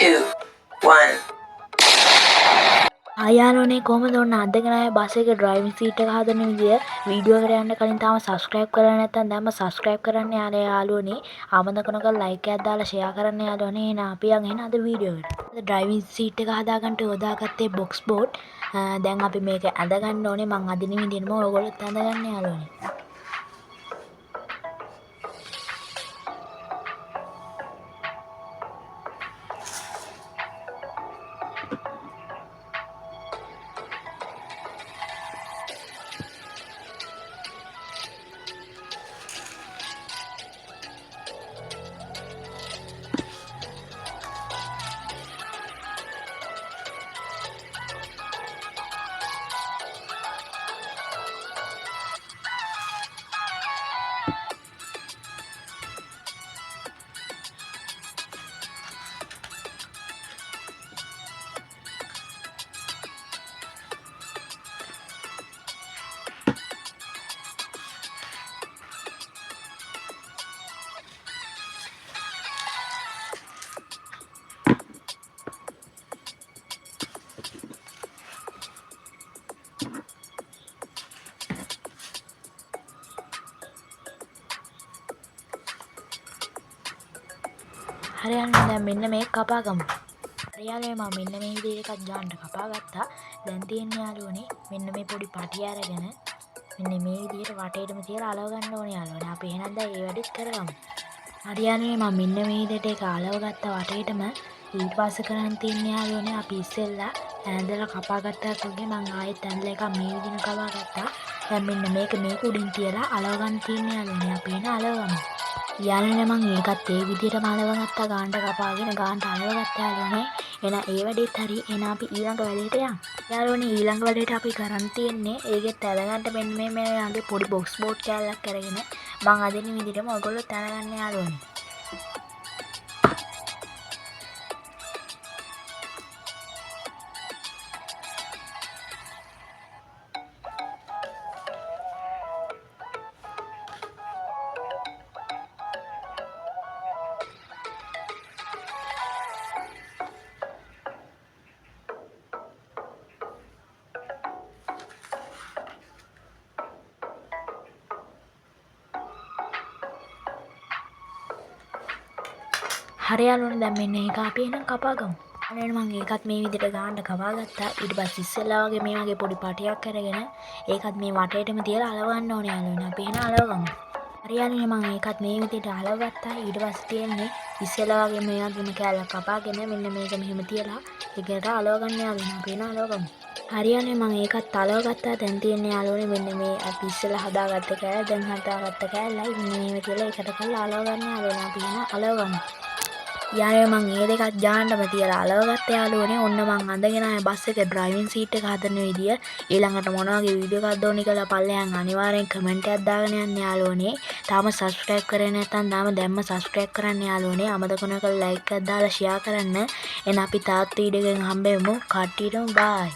2, 1. ආයාලෝනේ කොහමද ඔන්න අදගෙන ආයේ බස් එකේ ඩ්‍රයිවිං සීට් එක හදන විදිය වීඩියෝ එකට යන්න කලින් තාම සබ්ස්ක්‍රයිබ් කරලා නැත්නම් දැන්ම සබ්ස්ක්‍රයිබ් කරන්න යාළුවනේ ආමන්ත්‍රණ කරලා ලයික් එකක් දාලා ෂෙයා කරන්න යාළුවනේ එහෙනම් අපි යන් එන අද වීඩියෝ එකට. අද ඩ්‍රයිවිං සීට් එක හදාගන්න යොදාගත්තේ බොක්ස් බෝඩ්. දැන් අපි මේක ඇඳ ගන්න ඕනේ මං අදින විදිහටම ඔයගොල්ලොත් ඇඳ ගන්න යාළුවනේ. හරියන්නේ දැන් මෙන්න මේක කපා ගමු. හරියාලේ මම මෙන්න මේ විදිහට එකක් ගන්න කපා ගත්තා. දැන් තියෙන්නේ යාළුවනේ මෙන්න මේ පොඩි පටිය අරගෙන මෙන්න මේ විදිහට වටේටම තියලා අලව ගන්න ඕනේ යාළුවනේ. අපි එහෙනම් දැන් ඒ වැඩේත් කරගමු. හරියාලේ මම මෙන්න මේ විදිහට ඒක අලව ගත්තා වටේටම. ඊපස්සේ කරන් තියන්නේ යාළුවනේ අපි ඉස්සෙල්ලා ඇඳලා කපා ගත්තාක් වගේ මම ආයෙත් ඇඳලා එක මේ විදිහට කපා ගත්තා. දැන් මෙන්න මේක මේක උඩින් තියලා අලව ගන්න තියන්නේ යාළුවනේ. අපි එහෙනම් අලවගමු. යාළුවනේ මං ඒකත් ඒ විදිහටම අලවගත්තා ගානට කපාගෙන ගානට අලවගත්තා යාළුවනේ. එහෙනම් ඒ වැඩේත් හරි. එහෙනම් අපි ඊළඟ වැඩේට යමු. යාළුවනේ ඊළඟ වැඩේට අපි කරන් තියන්නේ ඒකෙත් ඇදගන්න මෙන්න මේ වගේ පොඩි බොක්ස් බෝඩ් කෑල්ලක් අරගෙන මං අදින විදිහටම ඔයගොල්ලෝ දැනගන්න යාළුවනේ. හරි යාළුවනේ දැන් මෙන්න ඒක අපි එහෙනම් කපා ගමු. අනේ මම ඒකත් මේ විදිහට ගානට කපා ගත්තා. ඊට පස්සේ ඉස්සෙල්ලා වගේ මේ වගේ පොඩි පටියක් අරගෙන ඒකත් මේ වටේටම තියලා අලව ගන්න ඕනේ යාළුවනේ. අපි එහෙනම් අලව ගමු. හරි යාළුවනේ මම ඒකත් මේ විදිහට අලව ගත්තා. ඊට පස්සේ තියෙන්නේ ඉස්සෙල්ලා වගේ මේ වගේම කෑල්ලක් කපාගෙන මෙන්න මේක මෙහෙම තියලා ඒකට අලව ගන්න යාළුවනේ. අපි එහෙනම් අලව ගමු. හරියන්නේ මම ඒකත් අලව ගත්තා. දැන් තියෙන්නේ යාළුවනේ මෙන්න මේ අපි ඉස්සෙල්ලා හදාගත්ත කෑල්ල දැන් හදාගත්ත කෑල්ලයි මෙන්න මේව කියලා එකට කරලා අලව ගන්න යාළුවනේ. අපි එහෙනම් අලව ගමු. යාළුවනේ මං ඒ දෙකත් ජාන්නම තියලා අලවගත්ත යාළුවනේ. ඔන්න මං අඳගෙන ආයේ බස් එකේ ඩ්‍රයිවිං සීට් එක හදන විදිය ඊළඟට මොන වගේ වීඩියෝ එකක්ද ඕනි කියලා පල්ලෙහාන් අනිවාර්යෙන් කමෙන්ට් එකක් දාගෙන යන්න යාළුවනේ. තාම සබ්ස්ක්‍රයිබ් කරේ නැත්නම් දැම්ම සබ්ස්ක්‍රයිබ් කරන්න යාළුවනේ. අමතක නොකර ලයික් එකක් දාලා ෂෙයා කරන්න. එහෙනම් අපි තාත් වීඩියෝ එකෙන් හම්බෙමු. කට්ටියටම බායි.